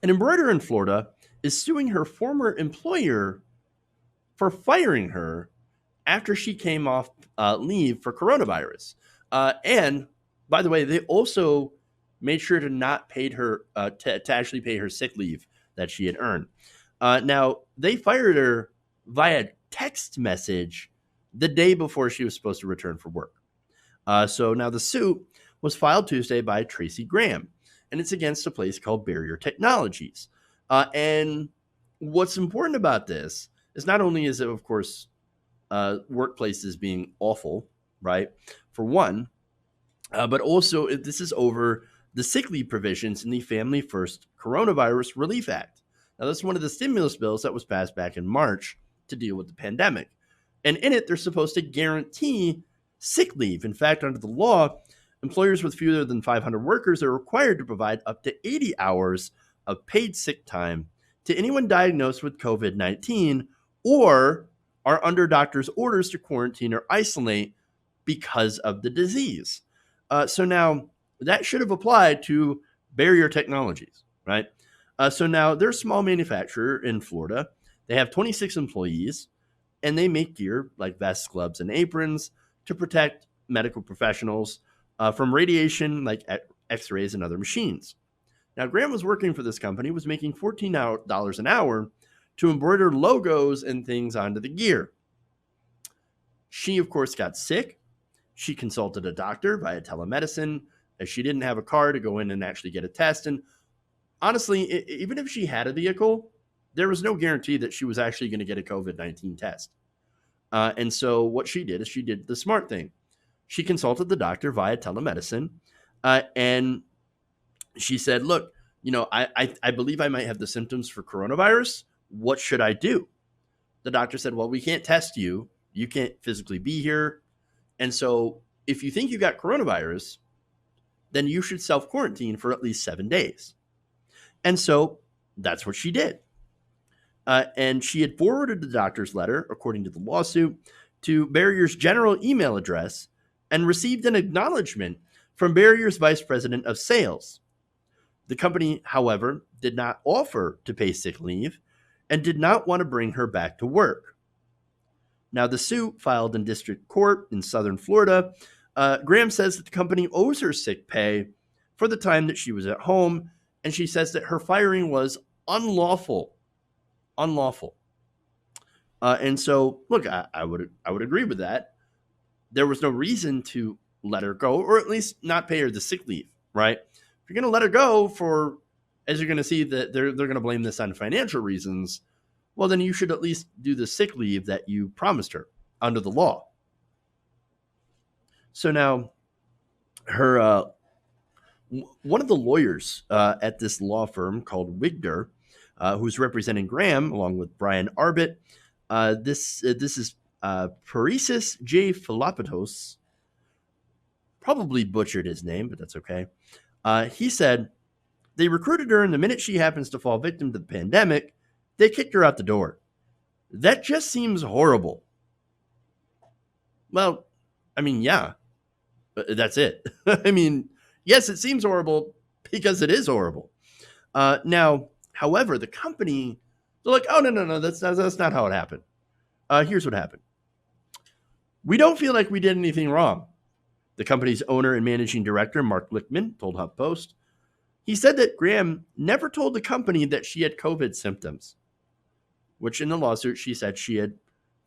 An embroiderer in Florida is suing her former employer for firing her after she came off leave for coronavirus. And by the way, they also made sure to not pay her to actually pay her sick leave that she had earned. Now they fired her via text message the day before she was supposed to return for work. So now the suit was filed Tuesday by Tracy Graham, and it's against a place called Barrier Technologies. And what's important about this is not only is it, of course, workplaces being awful, right? For one, but also this is over the sick leave provisions in the Family First Coronavirus Relief Act. Now, that's one of the stimulus bills that was passed back in March to deal with the pandemic. And in it, they're supposed to guarantee sick leave. In fact, under the law, employers with fewer than 500 workers are required to provide up to 80 hours of paid sick time to anyone diagnosed with COVID-19 or are under doctor's orders to quarantine or isolate because of the disease. So now that should have applied to Barrier Technologies, right? So now they're a small manufacturer in Florida. They have 26 employees, and they make gear like vests, gloves, and aprons to protect medical professionals from radiation like x-rays and other machines. Now, Graham was working for this company, was making $14 an hour to embroider logos and things onto the gear. She, of course, got sick. She consulted a doctor via telemedicine as she didn't have a car to go in and actually get a test. And honestly, even if she had a vehicle, there was no guarantee that she was actually going to get a COVID-19 test. And so what she did is she did the smart thing. She consulted the doctor via telemedicine, and she said, look, I believe I might have the symptoms for coronavirus. What should I do? The doctor said, well, we can't test you. You can't physically be here. And so if you think you got coronavirus, then you should self-quarantine for at least 7 days. And so that's what she did. And she had forwarded the doctor's letter, according to the lawsuit, to Barrier's general email address and received an acknowledgement from Barrier's vice president of sales. The company, however, did not offer to pay sick leave and did not want to bring her back to work. Now, the suit filed in district court in southern Florida, Graham says that the company owes her sick pay for the time that she was at home, and she says that her firing was unlawful. And so, look, I would agree with that. There was no reason to let her go, or at least not pay her the sick leave, right? If you're going to let her go for, as you're going to see, that they're going to blame this on financial reasons, well, then you should at least do the sick leave that you promised her under the law. So now, her one of the lawyers at this law firm called Wigder, who's representing Graham, along with Brian Arbit, this is Paresis J. Philopatos, probably butchered his name, but that's okay. He said, they recruited her, and the minute she happens to fall victim to the pandemic, they kicked her out the door. That just seems horrible. Well, I mean, yeah, that's it. I mean, yes, it seems horrible because it is horrible. Now, however, the company, they're like, oh, no, that's not how it happened. Here's what happened. We don't feel like we did anything wrong. The company's owner and managing director, Mark Lichtman, told HuffPost. He said that Graham never told the company that she had COVID symptoms, which in the lawsuit, she said she had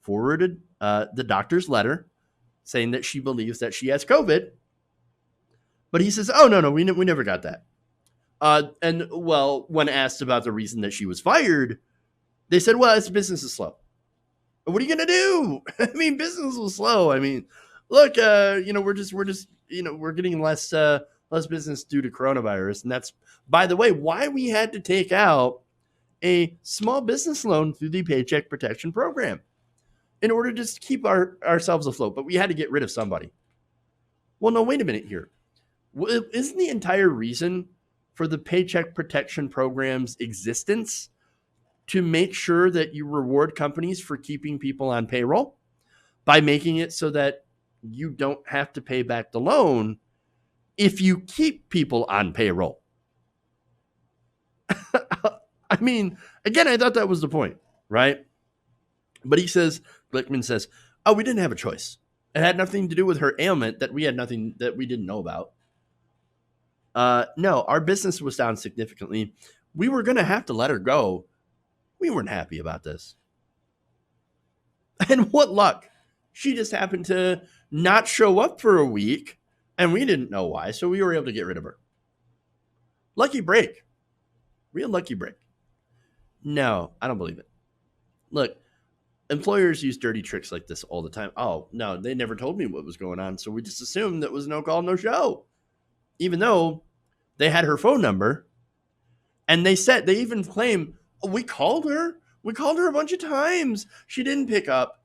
forwarded the doctor's letter saying that she believes that she has COVID. But he says, oh, no, we never got that. And, well, when asked about the reason that she was fired, they said, well, it's business is slow. What are you going to do? I mean, business was slow. I mean, look, we're getting less business due to coronavirus. And that's, by the way, why we had to take out a small business loan through the Paycheck Protection Program in order to just keep ourselves afloat. But we had to get rid of somebody. Well, no, wait a minute here. Isn't the entire reason for the Paycheck Protection Program's existence to make sure that you reward companies for keeping people on payroll by making it so that you don't have to pay back the loan if you keep people on payroll? I mean, again, I thought that was the point, right? But Glickman says, oh, we didn't have a choice. It had nothing to do with her ailment that we didn't know about. No, our business was down significantly. We were going to have to let her go. We weren't happy about this. And what luck. She just happened to not show up for a week, and we didn't know why, so we were able to get rid of her. Lucky break. Real lucky break. No, I don't believe it. Look, employers use dirty tricks like this all the time. Oh, no, they never told me what was going on, so we just assumed that was no call, no show. Even though they had her phone number, and they even claim, oh, we called her. We called her a bunch of times. She didn't pick up.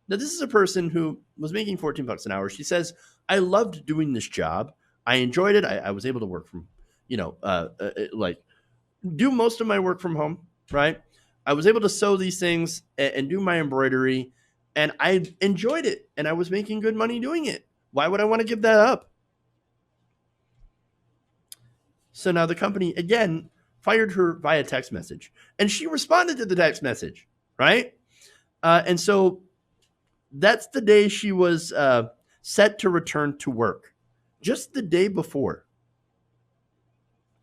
Now, this is a person who was making $14 an hour. She says, I loved doing this job. I enjoyed it. I was able to work from, like do most of my work from home, right? I was able to sew these things and do my embroidery, and I enjoyed it, and I was making good money doing it. Why would I want to give that up? So now the company, again, fired her via text message, and she responded to the text message, right? And so that's the day she was set to return to work, just the day before.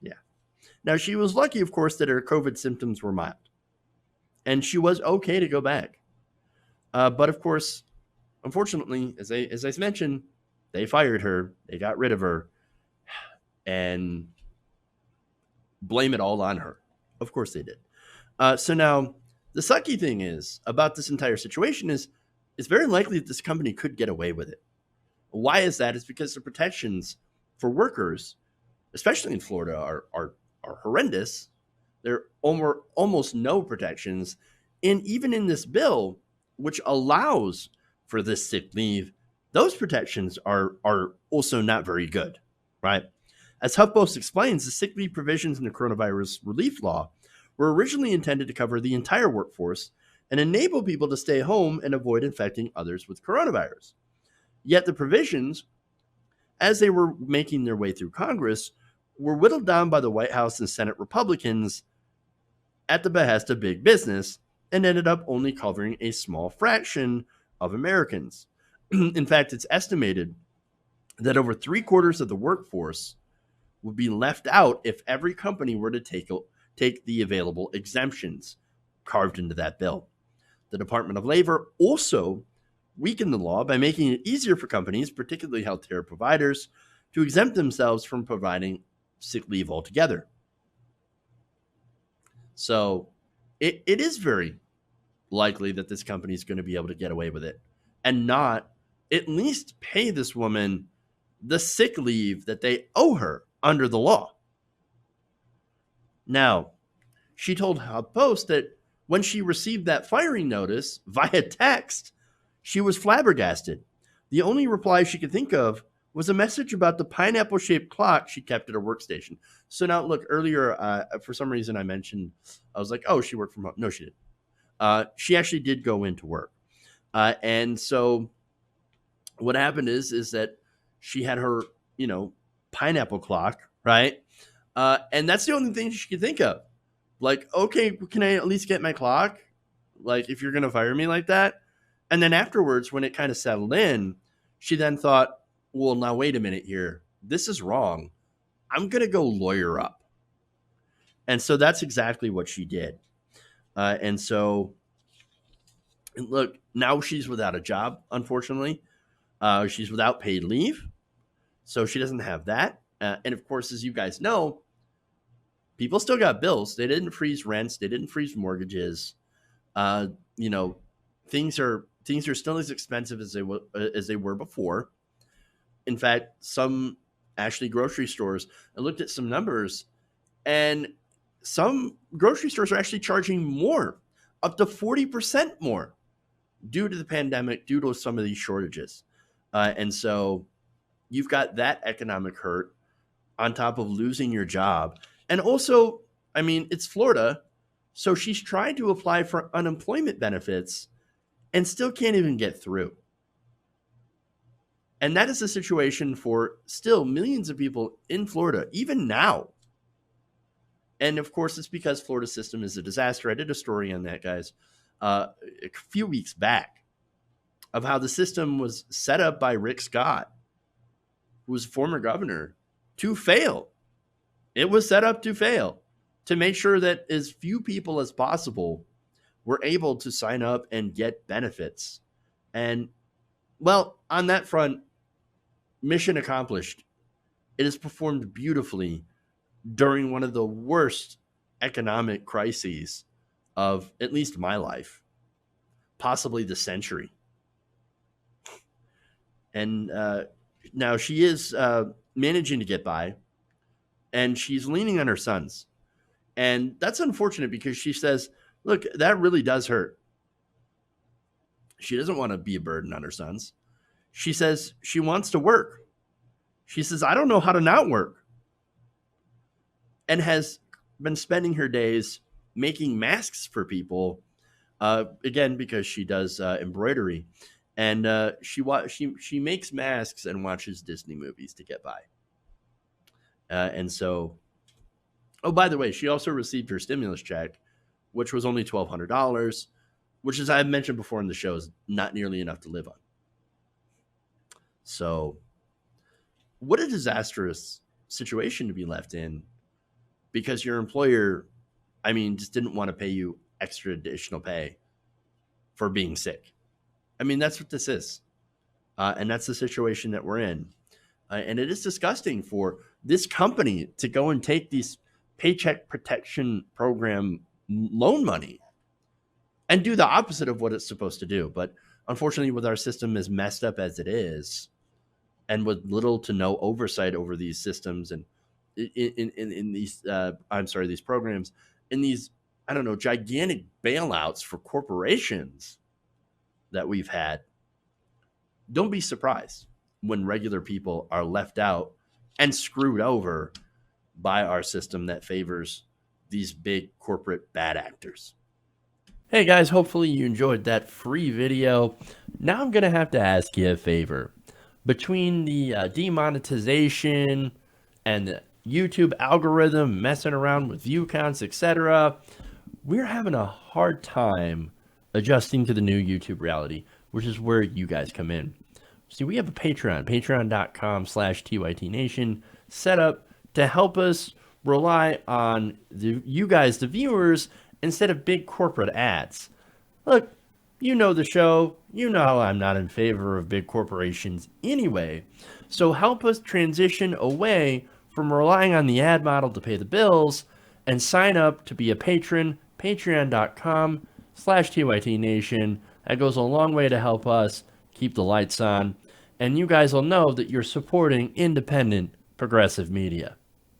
Yeah. Now, she was lucky, of course, that her COVID symptoms were mild, and she was okay to go back. But of course, unfortunately, as I mentioned, they fired her, they got rid of her, and blame it all on her. Of course they did. So now, the sucky thing is about this entire situation is it's very likely that this company could get away with it. Why is that? It's because the protections for workers, especially in Florida, are horrendous. There are almost no protections. And even in this bill, which allows for this sick leave, those protections are also not very good, right? As HuffPost explains, the sick leave provisions in the coronavirus relief law were originally intended to cover the entire workforce and enable people to stay home and avoid infecting others with coronavirus. Yet the provisions, as they were making their way through Congress, were whittled down by the White House and Senate Republicans at the behest of big business and ended up only covering a small fraction of Americans. In fact, it's estimated that over 3/4 of the workforce would be left out if every company were to take the available exemptions carved into that bill. The Department of Labor also weakened the law by making it easier for companies, particularly healthcare providers, to exempt themselves from providing sick leave altogether. So it is very likely that this company is going to be able to get away with it and not at least pay this woman the sick leave that they owe her under the law. Now, she told HuffPost that when she received that firing notice via text, she was flabbergasted. The only reply she could think of was a message about the pineapple-shaped clock she kept at her workstation. So now, look, earlier, for some reason I mentioned, I was like, oh, she worked from home. No, she didn't. She actually did go into work. And so what happened is that she had her, pineapple clock, right? And that's the only thing she could think of. Like, okay, can I at least get my clock? Like, if you're going to fire me like that? And then afterwards, when it kind of settled in, she then thought, well, now wait a minute here. This is wrong. I'm going to go lawyer up. And so that's exactly what she did. And so, look, now she's without a job, unfortunately. She's without paid leave. So she doesn't have that. And of course, as you guys know, people still got bills. They didn't freeze rents. They didn't freeze mortgages. Things are still as expensive as they were before. In fact, some actually grocery stores, I looked at some numbers, and some grocery stores are actually charging more, up to 40% more, due to the pandemic, due to some of these shortages. And so you've got that economic hurt on top of losing your job. And also, I mean, it's Florida, so she's trying to apply for unemployment benefits and still can't even get through. And that is the situation for still millions of people in Florida, even now. And of course, it's because Florida's system is a disaster. I did a story on that, guys, a few weeks back of how the system was set up by Rick Scott, who was former governor, to fail. It was set up to fail, to make sure that as few people as possible were able to sign up and get benefits. And, well, on that front, mission accomplished. It has performed beautifully during one of the worst economic crises of at least my life, possibly the century. And now she is managing to get by, and she's leaning on her sons. And that's unfortunate because she says, look, that really does hurt. She doesn't want to be a burden on her sons. She says she wants to work. She says, I don't know how to not work. And has been spending her days making masks for people, again, because she does embroidery. And she makes masks and watches Disney movies to get by. And so, oh, by the way, she also received her stimulus check, which was only $1,200, which, as I've mentioned before in the show, is not nearly enough to live on. So, what a disastrous situation to be left in, because your employer, I mean, just didn't want to pay you extra additional pay for being sick. I mean, that's what this is. And that's the situation that we're in. And it is disgusting for this company to go and take these Paycheck Protection Program loan money and do the opposite of what it's supposed to do. But unfortunately, with our system as messed up as it is, and with little to no oversight over these systems and in these, these programs, in these, gigantic bailouts for corporations that we've had, don't be surprised when regular people are left out and screwed over by our system that favors these big corporate bad actors. Hey guys, hopefully you enjoyed that free video. Now I'm going to have to ask you a favor. Between the demonetization and the YouTube algorithm messing around with view counts, etc., we're having a hard time adjusting to the new YouTube reality, which is where you guys come in. See, we have a Patreon, patreon.com/TYTNation, set up to help us rely on you guys, the viewers, instead of big corporate ads. Look, you know the show. You know I'm not in favor of big corporations anyway. So help us transition away from relying on the ad model to pay the bills and sign up to be a patron, patreon.com/TYTNation. That goes a long way to help us keep the lights on. And you guys will know that you're supporting independent progressive media.